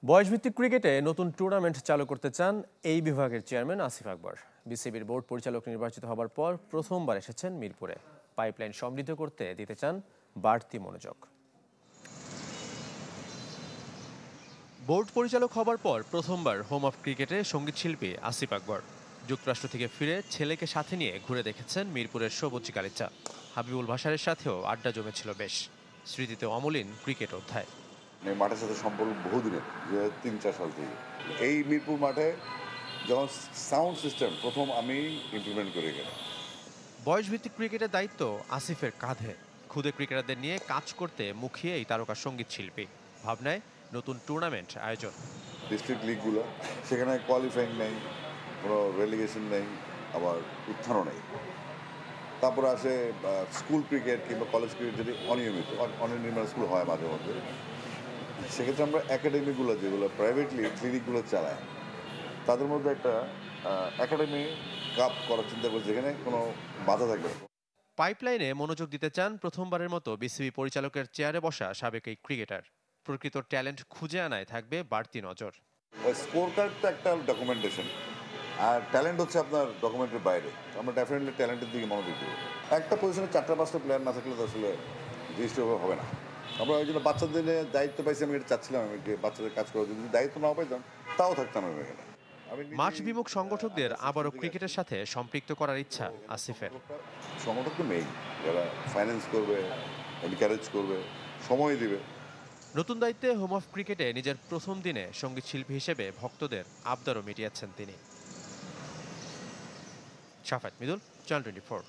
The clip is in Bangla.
বয়সভিত্তিক ক্রিকেটে নতুন টুর্নামেন্ট চালু করতে চান এই বিভাগের চেয়ারম্যান আসিফ আকবর। বিসিবির বোর্ড পরিচালক নির্বাচিত হবার পর প্রথমবার এসেছেন মিরপুরে। পাইপলাইন সমৃদ্ধ করতে দিতে চান বাড়তি মনোযোগ। বোর্ড পরিচালক হবার পর প্রথমবার হোম অফ ক্রিকেটে সঙ্গীতশিল্পী আসিফ আকবর। যুক্তরাষ্ট্র থেকে ফিরে ছেলেকে সাথে নিয়ে ঘুরে দেখেছেন মিরপুরের সবুজ গালিচা। হাবিবুল ভাসারের সাথেও আড্ডা জমেছিল বেশ। স্মৃতিতে অমলিন ক্রিকেট অধ্যায়। মাঠের সাথে সম্পর্ক বহুদিনের, 2003-4 সাল থেকে। এই মিরপুর মাঠে যখন সাউন্ড সিস্টেম প্রথম আমি ইমপ্লিমেন্ট করি এখানে। বয়সভিত্তিক ক্রিকেটের দায়িত্ব আসিফের কাঁধে। খুদে ক্রিকেটারদের নিয়ে কাজ করতে মুখিয়ে এই তারকা সঙ্গীত শিল্পী। ভাবনায় নতুন টুর্নামেন্ট আয়োজন। ডিস্ট্রিক্ট লিগগুলো সেখানে কোয়ালিফাইং নেই, কোনো রেলিগেশন নেই, আবার উত্থানও নেই। তারপরে আসে স্কুল ক্রিকেট কিংবা কলেজ ক্রিকেট, যদি অনিয়মিত স্কুল হয় মাঝে মধ্যে, সেক্ষেত্রে আমরা একাডেমিগুলো যেগুলো প্রাইভেটলি ক্লিনিকগুলো চালায়, তাদের মধ্যে একটা একাডেমি কাপ করার চিন্তা করছে, যেখানে কোনো বাধা থাকবে না। পাইপলাইনে মনোযোগ দিতে চান প্রথমবারের মতো বিসিবি পরিচালকের চেয়ারে বসা সাবেক এই ক্রিকেটার। প্রকৃত ট্যালেন্ট খুঁজে আনায় থাকবে বাড়তি নজর। ওই স্কোর কার্ড তো একটা ডকুমেন্টেশন, আর ট্যালেন্ট হচ্ছে আপনার ডকুমেন্টের বাইরে। আমরা ডেফিনেটলি ট্যালেন্টের দিকে মনোযোগ দেবো। একটা পজিশনে 4-5টা প্লেয়ার না থাকলে তো আসলে জিনিসটা হবে না। আমরা ওই জন্য বাচ্চাদের দায়িত্ব পাইছি, আমি এটা চাচ্ছিলাম, আমি যে বাচ্চাদের কাজ করার জন্য দায়িত্ব না পাইতাম তাও থাকতাম আমি এখানে। মাঠ বিমুখ সংগঠকদের আবারও ক্রিকেটের সাথে সম্পৃক্ত করার ইচ্ছা আসিফের। সংগঠক তো নেই, যারা ফাইন্যান্স করবে, এনকারেজ করবে, সময় দিবে। নতুন দায়িত্বে হোম অফ ক্রিকেটে নিজের প্রথম দিনে সঙ্গীত শিল্পী হিসেবে ভক্তদের আবদারও মিটিয়েছেন তিনি। শাফাত মিদুল, চ্যানেল 24।